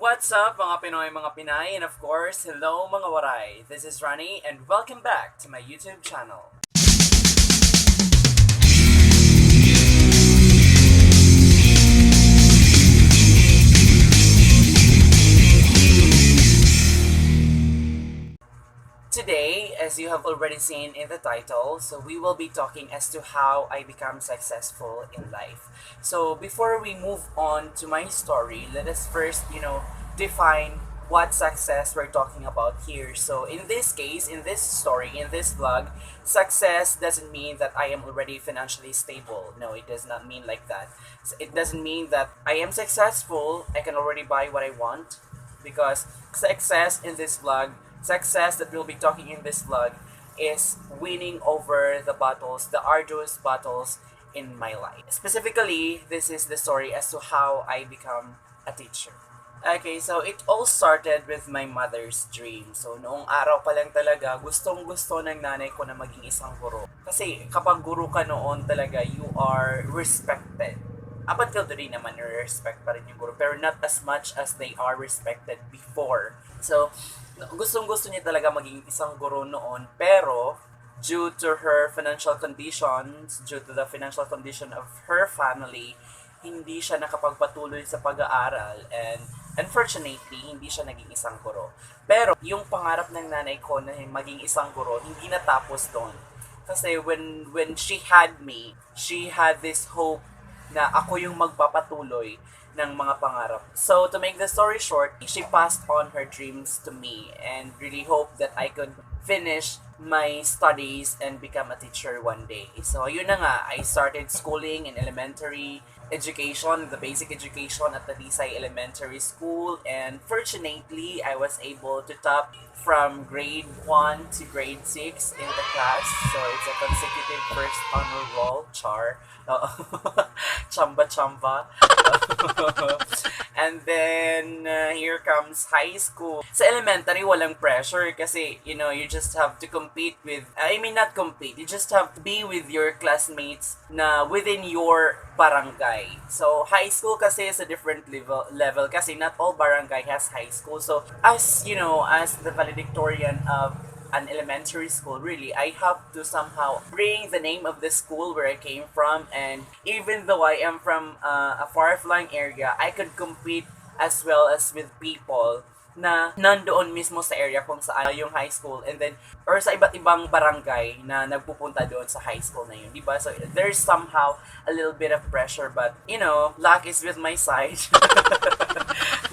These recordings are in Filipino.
What's up mga Pinoy, mga Pinay, and of course, hello mga Waray. This is Rani and welcome back to my YouTube channel. Today, as you have already seen in the title, so we will be talking as to how I become successful in life. So before we move on to my story, let us first, define what success we're talking about here. So in this case, in this story, in this vlog, success doesn't mean that I am already financially stable. No, it does not mean like that. It doesn't mean that I am successful, I can already buy what I want, because success that we'll be talking in this vlog is winning over the battles, the arduous battles in my life. Specifically, this is the story as to how I become a teacher. Okay, so it all started with my mother's dream. So noong araw pa lang talaga, gustong-gusto ng nanay ko na maging isang guro. Kasi kapag guro ka noon talaga, you are respected. Up until today naman, respect pa rin yung guro. Pero not as much as they are respected before. So, gustong-gusto niya talaga maging isang guro noon. Pero, due to her financial conditions, due to the financial condition of her family, hindi siya nakapagpatuloy sa pag-aaral and unfortunately, hindi siya naging isang guro. Pero yung pangarap ng nanay ko na maging isang guro, hindi natapos doon. Kasi when she had me, she had this hope na ako yung magpapatuloy ng mga pangarap. So to make the story short, she passed on her dreams to me and really hope that I could finish my studies and become a teacher one day. So yun na nga, I started schooling in elementary education, the basic education at the Lisay Elementary School, and fortunately, I was able to top from grade 1 to grade 6 in the class. So it's a consecutive first honor roll, char. Chamba chamba. And then, here comes high school. Sa elementary, walang pressure kasi, you just have to compete with, not compete, you just have to be with your classmates na within your barangay. So, high school kasi is a different level kasi not all barangay has high school. So, as the valedictorian of an elementary school, really, I have to somehow bring the name of the school where I came from, and even though I am from a far-flung area, I could compete as well as with people na nandoon mismo sa area kung saan yung high school, and then or sa iba't ibang barangay na nagpupunta doon sa high school na yun, di ba? So there's somehow a little bit of pressure, but luck is with my side.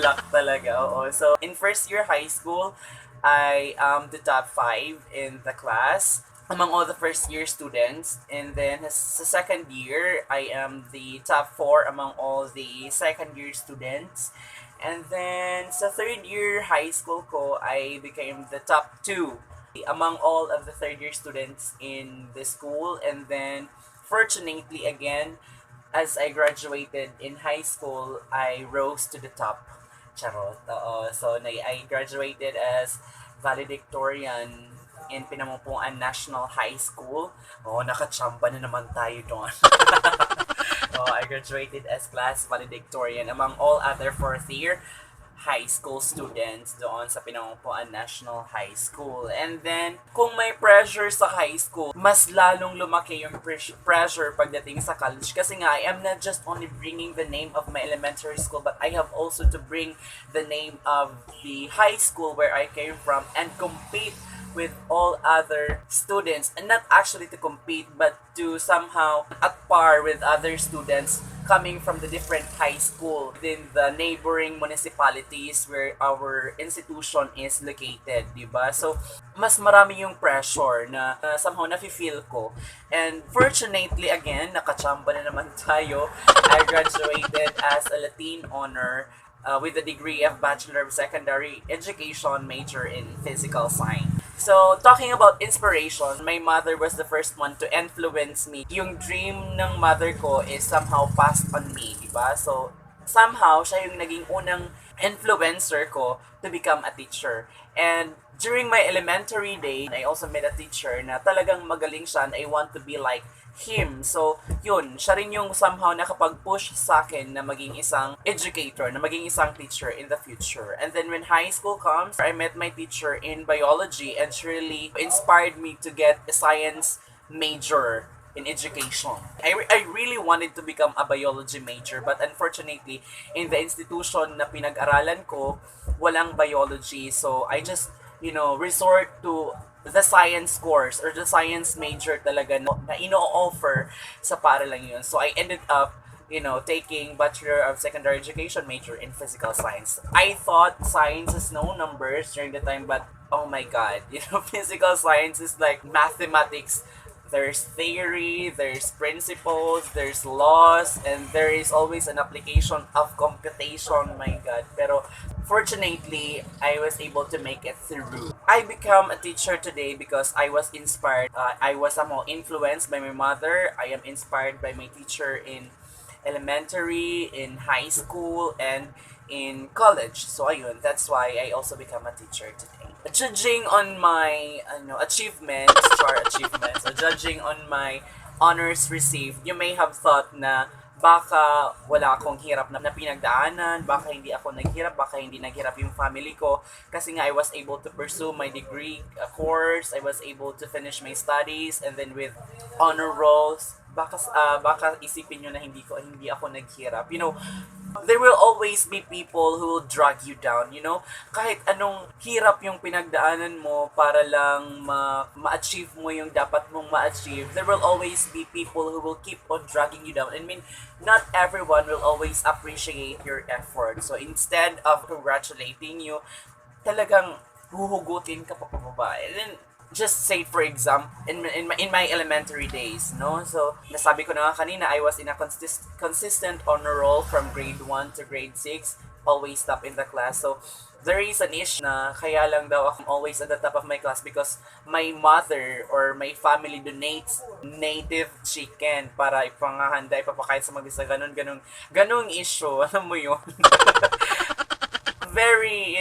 Luck talaga, oo. So in first year high school, I am the top 5 in the class among all the first year students, and then sa second year I am the top 4 among all the second year students, and then sa third year high school ko I became the top 2 among all of the third year students in the school, and then fortunately again, as I graduated in high school, I rose to the top. Charot. So, I graduated as valedictorian in Pinamumpuan National High School. Nakachamba na naman tayo doon. I graduated as class valedictorian among all other fourth year high school students doon sa Pinamumpuan National High School. And then, kung may pressure sa high school, mas lalong lumaki yung pressure pagdating sa college. Kasi nga, I am not just only bringing the name of my elementary school, but I have also to bring the name of the high school where I came from and compete with all other students, and not actually to compete but to somehow at par with other students coming from the different high school within the neighboring municipalities where our institution is located, diba? So mas marami yung pressure na somehow nafe-feel ko, and fortunately again nakachamba na naman tayo. I graduated as a Latin honor with a degree of Bachelor of Secondary Education, major in Physical Science. So, talking about inspiration, my mother was the first one to influence me. Yung dream ng mother ko is somehow passed on me, diba? So, somehow, siya yung naging unang influencer ko to become a teacher. And during my elementary day, I also met a teacher na talagang magaling siya and I want to be like him. So, yun, siya rin yung somehow nakapag-push sa akin na maging isang educator, na maging isang teacher in the future. And then when high school comes, I met my teacher in biology and she really inspired me to get a science major in education. I really wanted to become a biology major but unfortunately, in the institution na pinag-aralan ko, walang biology. So, I just, resort to the science course or the science major talaga na ino-offer sa paaralan yun. So, I ended up taking Bachelor of Secondary Education major in Physical Science. I thought science is no numbers during the time, but oh my god, Physical Science is like mathematics. There's theory, there's principles, there's laws, and there is always an application of computation, my god. Pero fortunately, I was able to make it through. I become a teacher today because I was inspired. I was somehow influenced by my mother. I am inspired by my teacher in elementary, in high school, and in college. So ayun, that's why I also become a teacher today. Judging on my achievements, so judging on my honors received, you may have thought na baka wala akong hirap na pinagdaanan, baka hindi ako naghirap, baka hindi naghirap yung family ko kasi nga I was able to pursue my degree course, I was able to finish my studies and then with honor rolls, baka isipin nyo na hindi ako naghirap. There will always be people who will drag you down, kahit anong hirap yung pinagdaanan mo para lang ma-achieve mo yung dapat mong ma-achieve, there will always be people who will keep on dragging you down. I mean, not everyone will always appreciate your effort. So instead of congratulating you, talagang huhugutin ka pa pababa. And then, just say for example in my elementary days, no, so nasabi ko na nga kanina, I was in a consistent honor roll from grade 1 to grade 6, always top in the class. So there is an issue na kaya lang daw ako always at the top of my class because my mother or my family donates native chicken para ipangahanda, ipapakain sa mag-isa, ganung issue. Alam mo yun. Very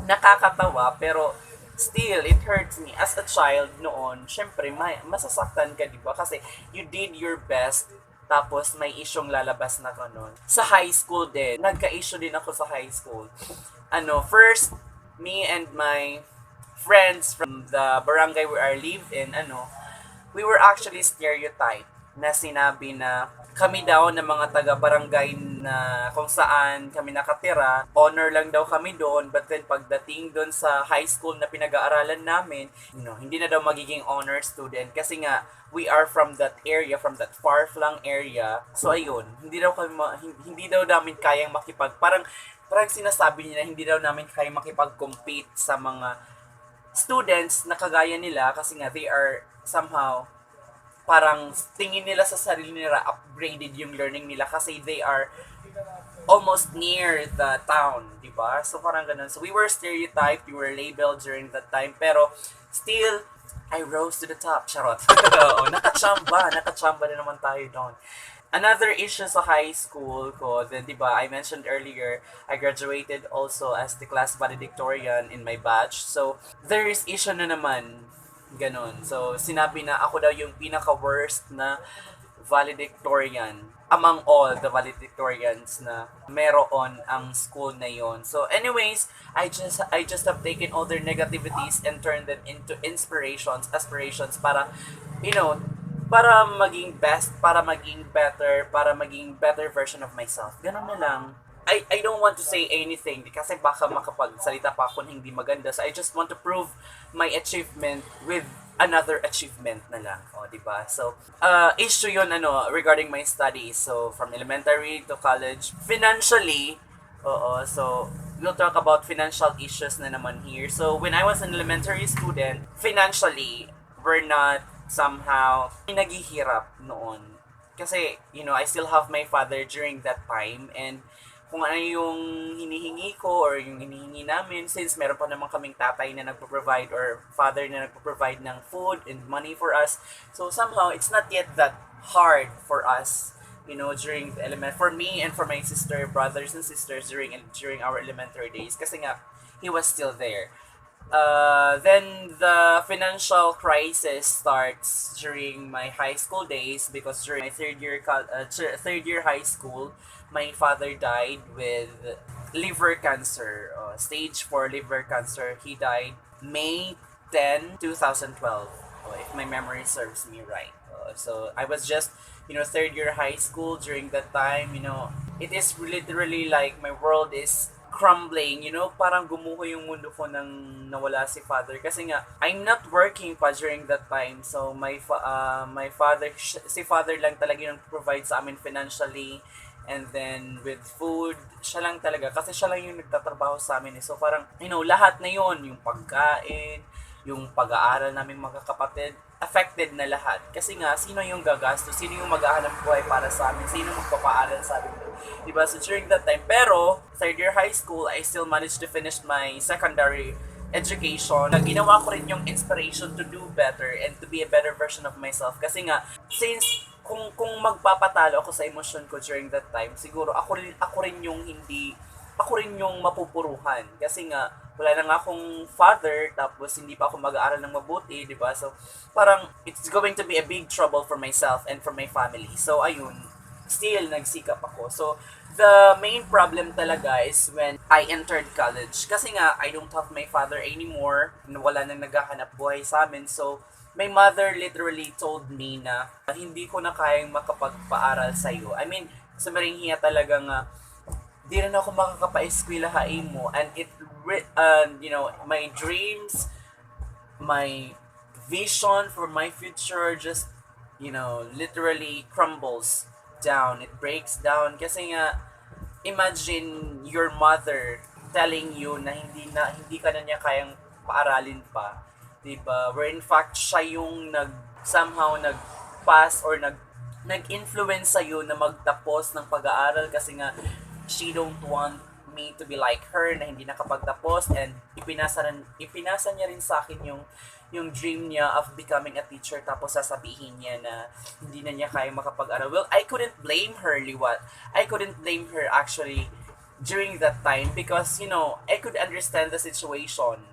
nakakatawa pero still, it hurts me. As a child noon, syempre, masasaktan ka, di ba? Kasi you did your best, tapos may isyong lalabas na ganun. Sa high school din, nagka-issue din ako sa high school. First, me and my friends from the barangay where I live in, we were actually stereotyped na sinabi na kami daw ng mga taga-barangay na kung saan kami nakatira, honor lang daw kami doon, but then pagdating doon sa high school na pinag-aaralan namin, hindi na daw magiging honor student kasi nga, we are from that area, from that far-flung area. So ayun, hindi daw namin kayang parang sinasabi nila, hindi daw namin kayang makipag-compete sa mga students na kagaya nila kasi nga they are somehow parang tingin nila sa sarili nila upgraded yung learning nila kasi they are almost near the town, di ba? So parang ganun. So we were stereotyped, we were labeled during that time, pero still, I rose to the top. Charot. nakachamba na naman tayo doon. Another issue sa high school ko, then di ba, I mentioned earlier, I graduated also as the class valedictorian in my batch. So there is issue na naman. Ganon. So, sinabi na ako daw yung pinaka-worst na valedictorian among all the valedictorians na meron ang school na yon. So, anyways, I just have taken all their negativities and turned them into inspirations, aspirations para, para maging best, para maging better version of myself. Ganon na lang. I don't want to say anything kasi baka makapagsalita pa ako na hindi maganda. So I just want to prove my achievement with another achievement na lang. O, diba? So, issue yun, regarding my studies. So, from elementary to college. Financially, so, we'll talk about financial issues na naman here. So, when I was an elementary student, financially, we're not somehow naghihirap noon. Kasi, I still have my father during that time and kung ano yung hinihingi ko or yung hinihingi namin, since meron pa naman kaming tatay na nagpo-provide or father na nagpo-provide ng food and money for us. So somehow, it's not yet that hard for us, during the for me and for my brothers and sisters during our elementary days kasi nga, he was still there. Then the financial crisis starts during my high school days because during my third year high school, my father died with liver cancer, stage 4 liver cancer. He died May 10, 2012, if my memory serves me right. So I was just, third year high school during that time. It is literally like my world is crumbling, parang gumuho yung mundo ko nang nawala si father. Kasi nga, I'm not working pa during that time. So, my father, si father lang talaga yung provide sa amin financially. And then, with food, siya lang talaga. Kasi siya lang yung nagtatrabaho sa amin. So, parang, lahat na yon, yung pagkain, yung pag-aaral namin mga kapatid, affected na lahat. Kasi nga, sino yung gagastos? Sino yung maghahanap buhay para sa amin? Sino magpapaaral sa amin? Diba? So, during that time. Pero, third year high school, I still managed to finish my secondary education. Ginawa ko rin yung inspiration to do better and to be a better version of myself. Kasi nga, since kung magpapatalo ako sa emosyon ko during that time, siguro ako rin yung mapupuruhan. Kasi nga, wala na nga akong father, tapos hindi pa ako mag-aaral ng mabuti, di ba? So, parang, it's going to be a big trouble for myself and for my family. So, ayun, still, nagsikap ako. So, the main problem talaga is when I entered college. Kasi nga, I don't have my father anymore. Wala nang naghahanap buhay sa amin. So, my mother literally told me na hindi ko na kayang makapagpaaral sa'yo. I mean, sa Maringhiya talaga nga, di rin ako makakapa-eskwelahain mo. And my dreams, my vision for my future just, literally crumbles down. It breaks down. Kasi nga, imagine your mother telling you na hindi ka na niya kayang paaralin pa. Diba? Where in fact, siya yung somehow nag-pass or nag-influence sa'yo na magtapos ng pag-aaral kasi nga she don't want me to be like her na hindi nakapagtapos, and ipinasa niya rin sa akin yung dream niya of becoming a teacher, tapos sasabihin niya na hindi na niya kaya makapag-aral. Well, I couldn't blame her, Liwat. I couldn't blame her actually during that time because, I could understand the situation.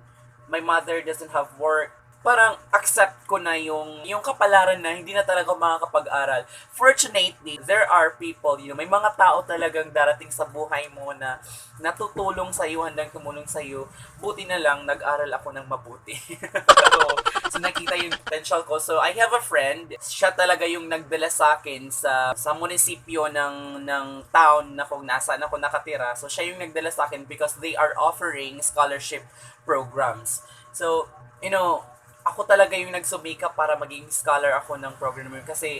My mother doesn't have work. Parang accept ko na yung kapalaran na hindi na talaga makakapag-aral. Fortunately, there are people, may mga tao talagang darating sa buhay mo na natutulong sa iyo, handang tumulong sa iyo. Buti na lang nag-aral ako ng mabuti. so nakita yung potential ko. So I have a friend, siya talaga yung nagdala sa akin sa munisipyo ng town na kung nasaan ako nakatira. So siya yung nagdala sa akin because they are offering scholarship programs. So, ako talaga yung nagsumikap para maging scholar ako ng program yun kasi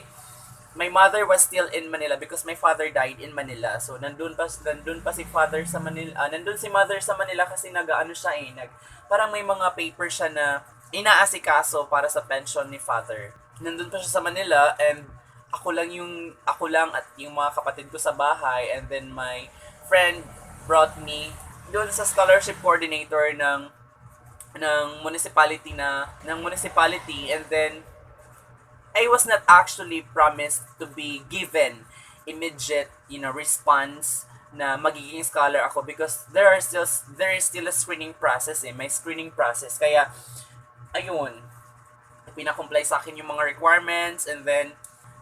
my mother was still in Manila because my father died in Manila. So nandun pa si father sa Manila. Nandun si mother sa Manila kasi parang may mga paper siya na inaasikaso para sa pension ni father. Nandun pa siya sa Manila, and ako lang at yung mga kapatid ko sa bahay, and then my friend brought me doon sa scholarship coordinator ng municipality, and then I was not actually promised to be given immediate response na magiging scholar ako because there is still a screening process, may screening process. Kaya ayun, pina-comply sa akin yung mga requirements, and then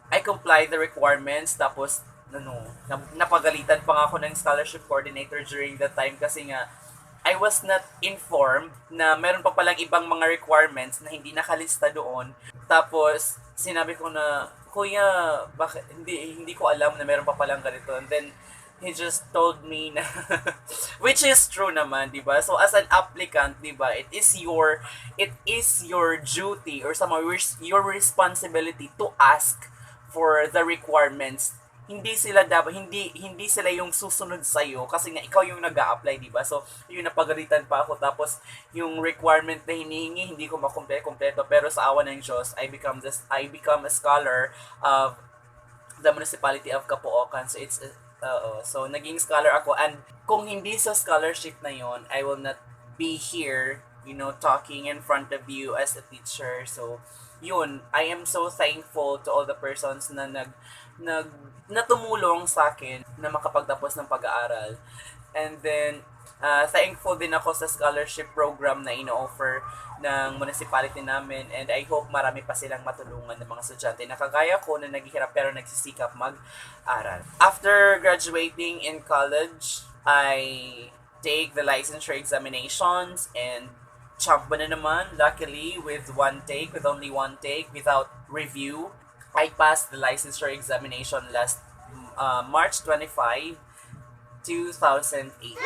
I comply the requirements. Tapos napagalitan pa nga ako ng scholarship coordinator during that time kasi nga I was not informed na meron pa palang ibang mga requirements na hindi nakalista doon. Tapos, sinabi ko na, Kuya, bakit, hindi ko alam na meron pa palang ganito. And then, he just told me na, which is true naman, di ba? So, as an applicant, di ba, it is your duty or somehow your responsibility to ask for the requirements. Hindi sila yung susunod sa iyo kasi nga ikaw yung nag-a-apply, di ba? So, yung napagalitan pa ako, tapos yung requirement na hinihingi hindi ko makumpleto, pero sa awa ng Diyos, I become a scholar of the municipality of Caloocan. So so naging scholar ako, and kung hindi sa scholarship na yon, I will not be here, talking in front of you as a teacher. So yun, I am so thankful to all the persons na tumulong sa akin na makapagtapos ng pag-aaral. And then Thankful din ako sa scholarship program na ino-offer ng municipality namin, and I hope marami pa silang matulungan ng mga estudyante na kagaya ko na naghihirap pero nagsisikap mag-aral. After graduating in college, I take the licensure examinations and chamba na naman, luckily, with only one take, without review. I passed the licensure examination last March 25, 2018.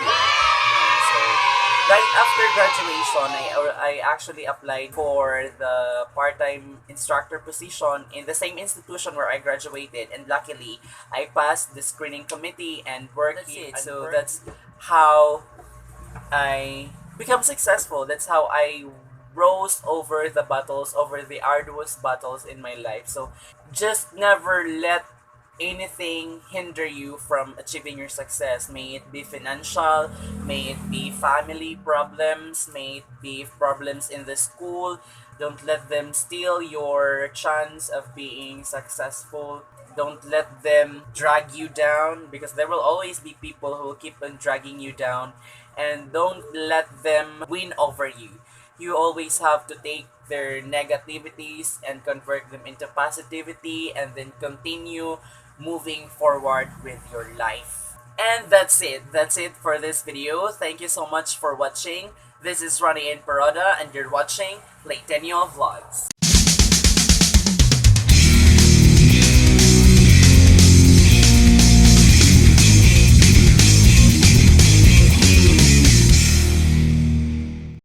So, right after graduation, I actually applied for the part-time instructor position in the same institution where I graduated, and luckily, I passed the screening committee and worked it. So that's how I become successful. That's how I rose over the battles, over the arduous battles in my life. So just never let anything hinder you from achieving your success. May it be financial, may it be family problems, may it be problems in the school. Don't let them steal your chance of being successful. Don't let them drag you down, because there will always be people who will keep on dragging you down, and don't let them win over you. You always have to take their negativities and convert them into positivity, and then continue moving forward with your life. And that's it. That's it for this video. Thank you so much for watching. This is Ronnie and Paroda, and you're watching Platenyo Vlogs.